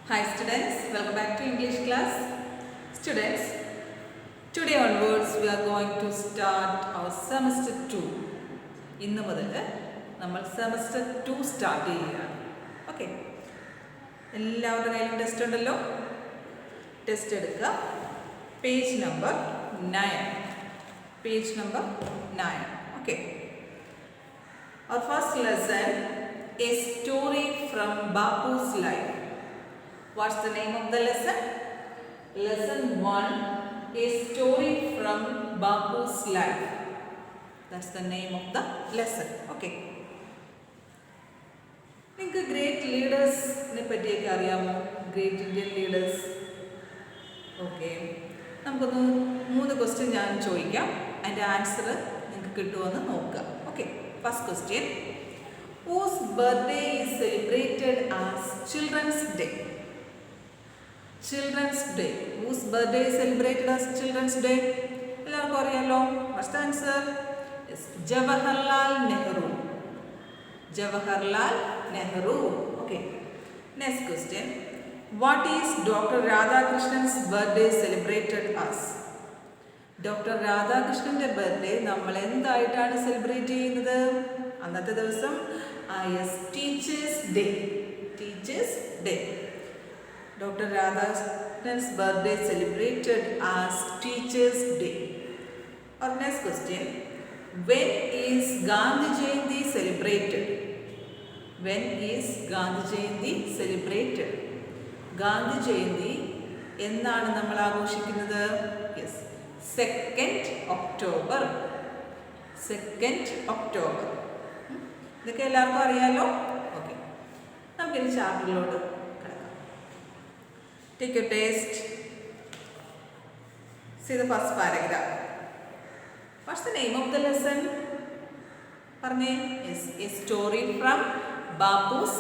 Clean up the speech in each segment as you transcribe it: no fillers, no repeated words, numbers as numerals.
Hi students, welcome back to English class. Students, today onwards we are going to start our semester 2. ഇന്ന് മുതൽ നമ്മൾ semester 2 start ചെയ്യുകയാണ്. Okay, എല്ലാവരുടെ കയ്യിലും test ഉണ്ടല്ലോ. ടെസ്റ്റ് എടുക്കുക. Page number 9. Page number 9. Okay. Our first lesson is story from Bapu's life. What's the name of the lesson? Lesson 1 is story from Bapu's life. That's the name of the lesson. Okay. നിങ്ങൾക്ക് great ലീഡേഴ്സിനെ പറ്റിയൊക്കെ അറിയാമോ? Great Indian leaders. Okay, നമുക്കൊന്ന് 3 question ഞാൻ ചോദിക്കാം. അതിൻ്റെ answer നിങ്ങൾക്ക് കിട്ടുമെന്ന് നോക്കുക. Okay, first question. Whose birthday is celebrated as Children's Day? Children's Day. Whose birthday is celebrated as Children's Day? എല്ലാവർക്കും അറിയാലോ. What's the answer? Yes, Jawaharlal Nehru. Jawaharlal Nehru. Okay. Next question. What is Dr. Radhakrishnan's birthday celebrated as? Dr. Radhakrishണന്റെ birthday നമ്മൾ എന്തായിട്ടാണ് celebrate ചെയ്യുന്നത്? അന്നത്തെ ദിവസം teachers day. Teachers day. Dr. Radhakrishna's birthday celebrated as Teachers' Day. Our next question. When is Gandhi Jayanti celebrated? When is Gandhi Jayanti celebrated? Gandhi Jayanti എന്നാണ് നമ്മൾ ആഘോഷിക്കുന്നത്? Yes, 2nd October. 2nd October. ഇതൊക്കെ എല്ലാവർക്കും അറിയാലോ. Okay, നമുക്കിനി ചാപ്റ്ററിലോട്ട് take your test. See the first paragraph. What's the name of the lesson? Parne is a story from Bapu's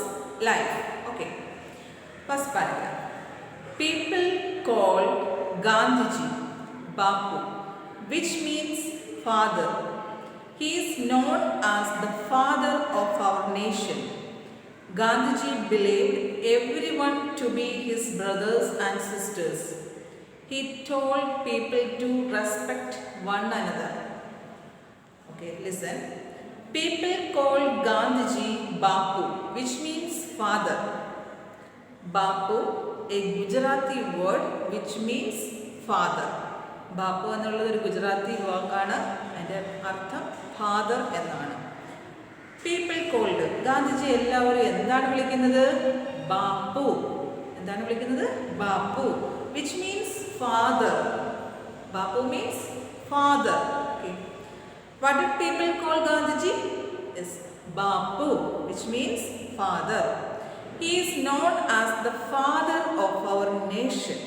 life. Okay. First paragraph. People called Gandhiji Bapu, which means father. He is known as the father of our nation. Gandhiji believed everyone to be his brothers and sisters. He told people to respect one another. Okay, listen. People called Gandhiji Bapu, which means father. Bapu, a Gujarati word which means father. Bapu എന്നുള്ളത് ഒരു ഗുജറാത്തി വാക്കാണ്. അതിൻ്റെ അർത്ഥം father എന്നാണ്. People called, Gandhiji എല്ലാവരും എന്താണ് വിളിക്കുന്നത്? ബാപ്പു. എന്താണ് വിളിക്കുന്നത്? Bapu, which means father. Bapu means father. Okay, what did people call Gandhiji? Yes, Bapu, which means father. He is known as the father of our nation.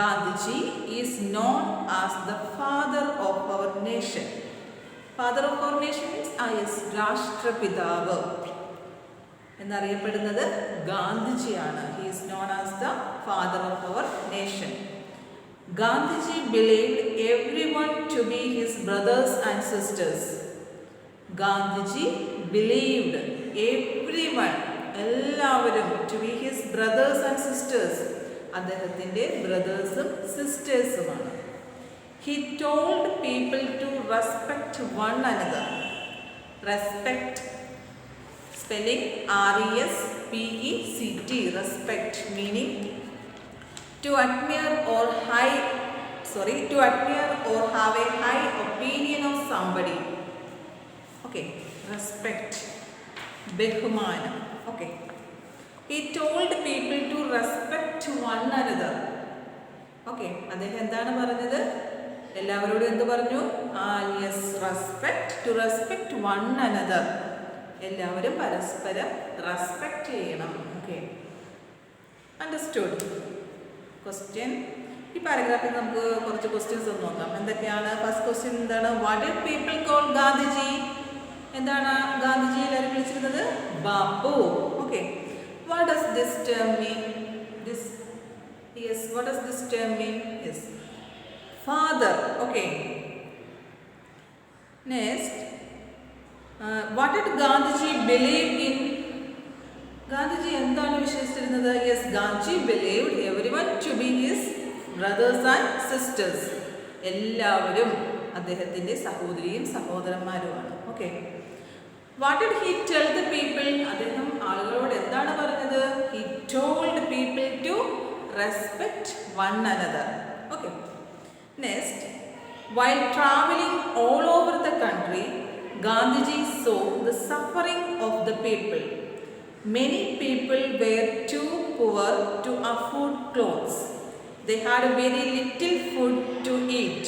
Gandhiji is known as the father of our nation. Father of our nation means രാഷ്ട്രപിതാവ് എന്നറിയപ്പെടുന്നത് ഗാന്ധിജിയാണ്. He is known as the father of our nation. Gandhiji believed everyone to be his brothers and sisters. Gandhiji believed everyone, എല്ലാവരും, to be his brothers and sisters, അദ്ദേഹത്തിൻ്റെ ബ്രദേഴ്സും സിസ്റ്റേഴ്സുമാണ്. He told people to respect one another. Respect, spelling RESPECT. Respect meaning to admire or have a high opinion of somebody. Okay, respect, ബഹുമാനം. Okay, he told people to respect one another. Okay, അദ്ദേഹം എന്താണ് പറഞ്ഞത്? എല്ലാവരോടും എന്ത് പറഞ്ഞു? Respect, to respect one another. എല്ലാവരും പരസ്പരം respect ചെയ്യണം. Okay, understood. ക്വസ്റ്റ്യൻ. ഈ പാരഗ്രാഫിൽ നമുക്ക് കുറച്ച് ക്വസ്റ്റ്യൻസ് ഒന്ന് നോക്കാം. എന്തൊക്കെയാണ്? ഫസ്റ്റ് ക്വസ്റ്റ്യൻ എന്താണ്? What did people call Gandhiji? എന്താണ് ഗാന്ധിജി എല്ലാവരും വിളിച്ചിരുന്നത്? Bapu. Okay, what does this term mean? What does this term mean? Yes, father. Okay. Next, what did Gandhiji believe in? Gandhiji എന്താണ് വിശ്വസിച്ചിരുന്നത്? Yes, Gandhiji believed everyone to be his brothers and sisters. എല്ലാവരും അദ്ദേഹത്തിൻ്റെ സഹോദരിയും സഹോദരന്മാരുമാണ്. Okay, what did he tell the people? അദ്ദേഹം ആളുകളോട് എന്താണ് പറഞ്ഞത്? He told people to respect one another. Okay, next, while traveling all over the country, Gandhiji saw the suffering of the people. Many people were too poor to afford clothes. They had very little food to eat.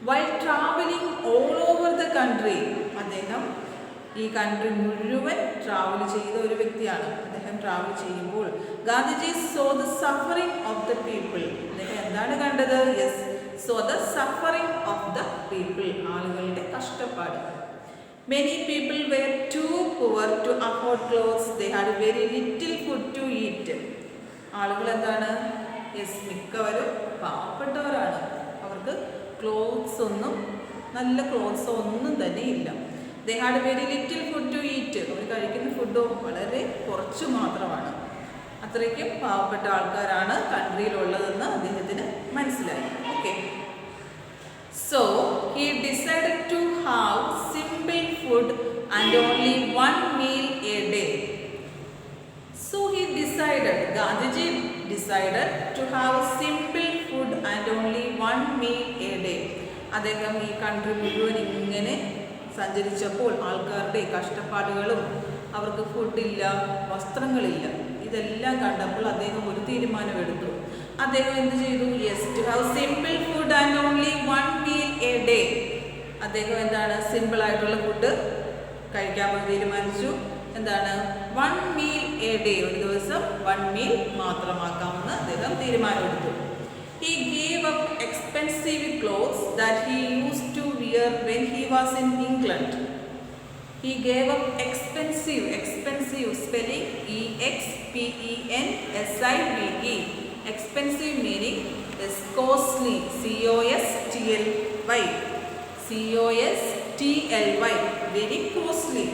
While traveling all over the country, അദ്ദേഹം ഈ country മുഴുവൻ travel ചെയ്ത ഒരു വ്യക്തിയാണ്. അദ്ദേഹം travel ചെയ്യുമ്പോൾ Gandhiji so the suffering of the people. അദ്ദേഹം എന്താണ് കണ്ടത്? Yes, so the suffering of the people, ആളുകളുടെ കഷ്ടപ്പാട്. Many people were too poor to afford clothes. They had very little food to eat. ആളുകൾ എന്താണ്? യെസ്, മിക്കവരും പാവപ്പെട്ടവരാണ്. അവർക്ക് ക്ലോത്ത്സ് ഒന്നും, നല്ല ക്ലോത്ത്സ് ഒന്നും തന്നെ ഇല്ല. They had very little food to eat. അവർ കഴിക്കുന്ന ഫുഡോ വളരെ കുറച്ച് മാത്രമാണ്. അത്രയ്ക്കും പാവപ്പെട്ട ആൾക്കാരാണ് കൺട്രിയിലുള്ളതെന്ന് അദ്ദേഹത്തിന് മനസ്സിലായി. Okay, so he decided to have simple food and only one meal a day. So he decided, Gandhiji decided to have simple food and only one meal a day. അദ്ദേഹം ഈ കൺട്രി മുഴുവൻ ഇങ്ങനെ സഞ്ചരിച്ചപ്പോൾ ആൾക്കാരുടെ കഷ്ടപ്പാടുകളും അവർക്ക് ഫുഡില്ല, വസ്ത്രങ്ങളില്ല, ഇതെല്ലാം കണ്ടപ്പോൾ അദ്ദേഹം ഒരു തീരുമാനമെടുത്തു. അദ്ദേഹം എന്ത് ചെയ്തു? Yes, to have simple food and only one meal a day. അദ്ദേഹം എന്താണ്? സിമ്പിളായിട്ടുള്ള ഫുഡ് കഴിക്കാമെന്ന് തീരുമാനിച്ചു. എന്താണ്? വൺ മീൽ എ ഡേ, ഒരു ദിവസം വൺ മീൽ മാത്രമാക്കാമെന്ന് അദ്ദേഹം തീരുമാനമെടുത്തു. He gave up expensive clothes that he used to wear when he was in England. He gave up expensive spelling E-X-P-E-N-S-I-V-E. Expensive meaning is costly, C-O-S-T-L-Y, C-O-S-T-L-Y, very costly,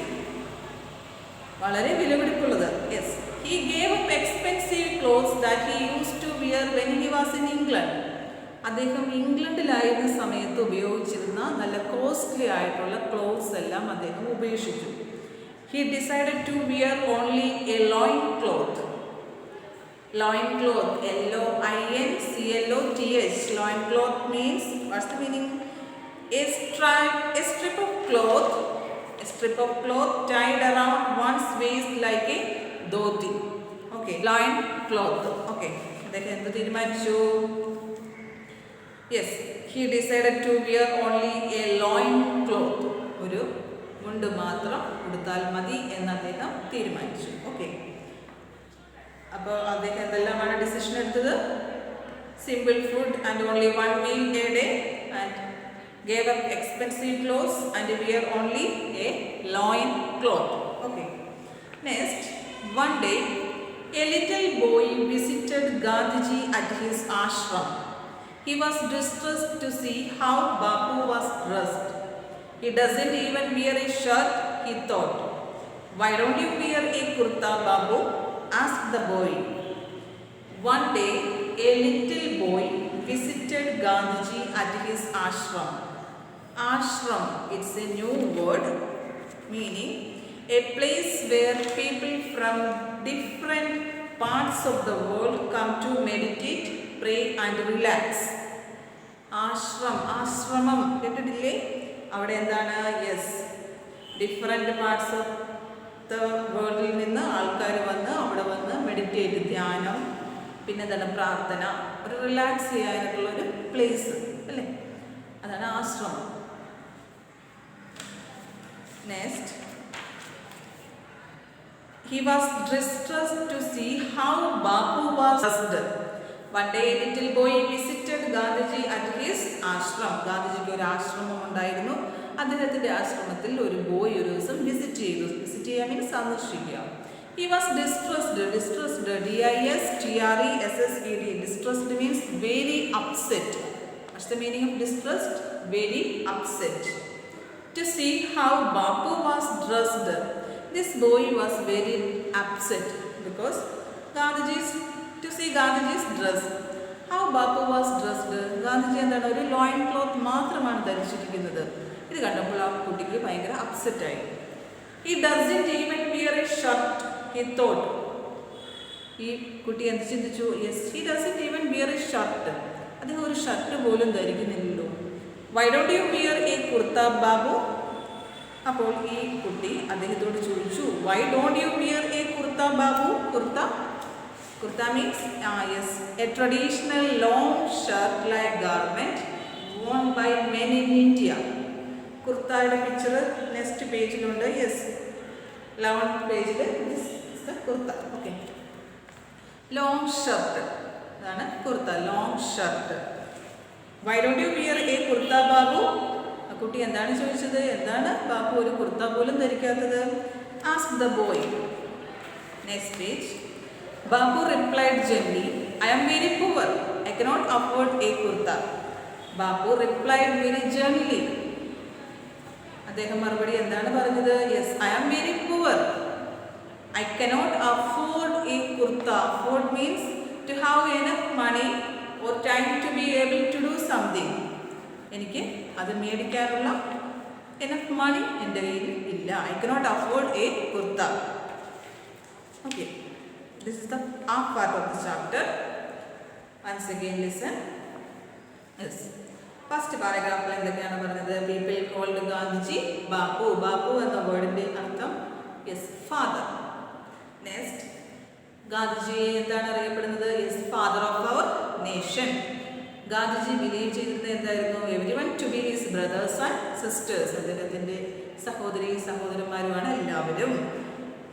വളരെ വിലപിടിപ്പുള്ളത്. Yes, he gave up expensive clothes that he used to wear when he was in England. അദ്ദേഹം ഇംഗ്ലണ്ടിലായിരുന്ന സമയത്ത് ഉപയോഗിച്ചിരുന്ന നല്ല costly ആയിട്ടുള്ള clothes എല്ലാം അദ്ദേഹം ഉപേക്ഷിച്ചു. He decided to wear only a loin cloth. Loin cloth, L-O-I-N-C-L-O-T-H. Loin cloth means, what's the meaning? A strip of cloth tied around one's waist like a dhoti. Okay, loin cloth. Okay, അദ്ദേഹം എന്ത് തീരുമാനിച്ചു? Yes, he decided to wear only a loin cloth. ഒരു മുണ്ട് മാത്രം ഉടുത്താൽ മതി എന്ന് അദ്ദേഹം തീരുമാനിച്ചു. ഓക്കെ, അപ്പോൾ അദ്ദേഹം എന്തെല്ലാമാണ് ഡിസിഷൻ എടുത്തത്? Simple food and only one meal a day, and gave up expensive clothes and wear only a loin cloth. Okay, next, one day a little boy visited Gandhiji at his ashram. He was distressed to see how Bapu was dressed. He doesn't even wear a shirt, he thought. Why don't you wear a kurta, Babu? Asked the boy. One day a little boy visited Gandhiji at his ashram. Ashram, it's a new word meaning a place where people from different parts of the world come to meditate, pray and relax. ആശ്രമം കേട്ടിട്ടില്ലേ? അവിടെ എന്താണ്? Yes, different parts of the വേൾഡിൽ നിന്ന് ആൾക്കാർ വന്ന് അവിടെ വന്ന് മെഡിറ്റേറ്റ്, ധ്യാനം, പിന്നെ എന്താണ്? പ്രാർത്ഥന, ഒരു റിലാക്സ് ചെയ്യാനായിട്ടുള്ളൊരു പ്ലേസ് അല്ലേ, അതാണ് ആശ്രമം. Next, he was distressed to see how Bapu was dressed. One day a little boy visited Gandhiji at his ashram. ഗാന്ധിജിക്ക് ഒരു ആശ്രമം ഉണ്ടായിരുന്നു. അദ്ദേഹത്തിൻ്റെ ആശ്രമത്തിൽ ഒരു ബോയ് ഒരു ദിവസം വിസിറ്റ് ചെയ്തു. വിസിറ്റ് ചെയ്യാൻ മീൻസ് സന്ദർശിക്കുക. He was distressed, D-I-S-T-R-E-S-S-E-D. Distressed means very upset. What's the meaning of distressed? Very upset. To see how Bapu was dressed. This boy was very upset because to see Gandhiji's dress. How Bapu was dressed. Gandhiji എന്താണ് ഒരു ലോയിൻ cloth മാത്രമാണ് ധരിച്ചിരിക്കുന്നത്. ഇത് കണ്ടപ്പോൾ ആ കുട്ടിക്ക് ഭയങ്കര അപ്സെറ്റായി. He doesn't even wear a shirt, he thought. ഈ കുട്ടി എന്ത് ചിന്തിച്ചു? Yes, he doesn't even wear a shirt. അദ്ദേഹം ഒരു ഷർട്ട് പോലും ധരിക്കുന്നില്ലല്ലോ. Why don't you wear a kurta, Babu? അപ്പോൾ ഈ കുട്ടി അദ്ദേഹത്തോട് ചോദിച്ചു, Why don't you wear a kurta, Babu? Kurta means yes, a traditional long shirt-like garment worn by men in India. കുർത്തയുടെ picture next പേജിലുണ്ട്. യെസ്, 11th പേജിൽ this is the kurta. Okay, long shirt, അതാണ് kurta, long shirt. Why don't you wear a kurta, Babu? ആ കുട്ടി എന്താണ് ചോദിച്ചത്? എന്താണ് ബാബു ഒരു കുർത്ത പോലും ധരിക്കാത്തത്? Ask the boy. Next page. Babu replied gently, I am very poor. I cannot afford a kurta. Babu replied very gently. അദ്ദേഹം മറുപടി എന്താണ് പറഞ്ഞത്? Yes, I am very poor. I cannot afford a kurta. Afford means to have enough money or time to be able to do something. എനിക്ക് അത് മേടിക്കാനുള്ള enough money എൻ്റെ കയ്യിൽ ഇല്ല. I cannot afford a kurta. Okay. This is the half part of the chapter. Once again listen. Yes. First paragraph il endakana parnathu? People called Gandhiji Bapu. Bapu enna word inde artham yes, father. Next, Gandhiji endana ariyappedunathu? Yes, father of our nation. Gandhiji believe cheyirunnu endayirunnu? Everyone to be his brothers and sisters. അദ്ദേഹത്തിന്റെ സഹോദരി സഹോദരന്മാരുമാണ് എല്ലാവരും.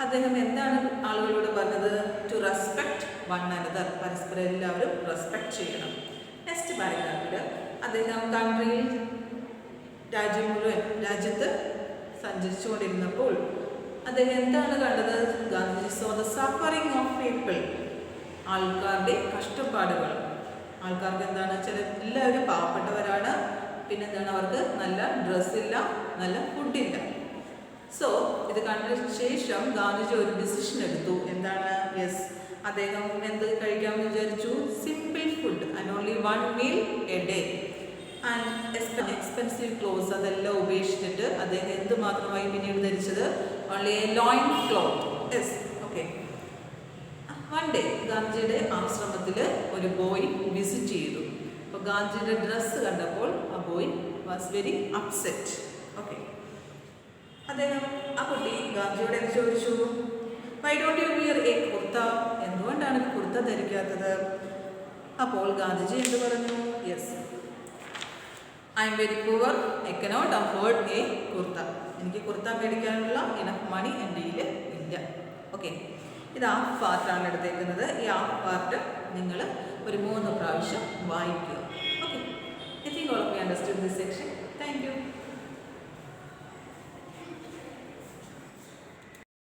അദ്ദേഹം എന്താണ് ആളുകളോട് പറഞ്ഞത്? To respect one another, പരസ്പരം എല്ലാവരും respect ചെയ്യണം. നെക്സ്റ്റ് പാരഗ്രാഫിൽ അദ്ദേഹം കൺട്രിയിൽ രാജ്യത്ത് സഞ്ചരിച്ചുകൊണ്ടിരുന്നപ്പോൾ അദ്ദേഹം എന്താണ് കണ്ടത്? Gandhiji so the suffering of people, ആൾക്കാരുടെ കഷ്ടപ്പാടുകൾ. ആൾക്കാർക്ക് എന്താണ്? എല്ലാവരും പാവപ്പെട്ടവരാണ്. പിന്നെന്താണ്? അവർക്ക് നല്ല ഡ്രസ്സില്ല, നല്ല ഫുഡില്ല. സോ ഇത് കണ്ടതിന് ശേഷം ഗാന്ധിജി ഒരു ഡിസിഷൻ എടുത്തു. എന്താണ്? യെസ്, അദ്ദേഹം എന്ത് കഴിക്കാമെന്ന് വിചാരിച്ചു? Simple food and only 1 meal a day and expensive clothes അതെല്ലാം ഉപേക്ഷിച്ചിട്ട് അദ്ദേഹം എന്ത് മാത്രമായി പിന്നീട് ധരിച്ചത്? Only a loin cloth. Yes, okay. One day ഗാന്ധിജിയുടെ ആശ്രമത്തിൽ ഒരു ബോയ് വിസിറ്റ് ചെയ്തു. അപ്പോൾ ഗാന്ധിജിയുടെ ഡ്രസ്സ് കണ്ടപ്പോൾ ആ boy was very upset. Okay, അദ്ദേഹം ആ കുട്ടി ഗാന്ധിജിയോട് എന്ത് ചോദിച്ചു? Why don't you wear a kurta? എന്തുകൊണ്ടാണ് കുർത്ത ധരിക്കാത്തത്? അപ്പോൾ ഗാന്ധിജി എന്ത് പറഞ്ഞു? Yes, I am very poor. I cannot afford a kurta. എനിക്ക് കുർത്ത മേടിക്കാനുള്ള ഇനഫ് മണി എൻ്റെ കയ്യിൽ ഇല്ല. ഓക്കെ, ഇത് ഹാഫ് പാർട്ടാണ് എടുത്തേക്കുന്നത്. ഈ ഹാഫ് പാർട്ട് നിങ്ങൾ ഒരു 3 പ്രാവശ്യം വായിക്കുക. Okay, I think all of you understood this section. Thank you.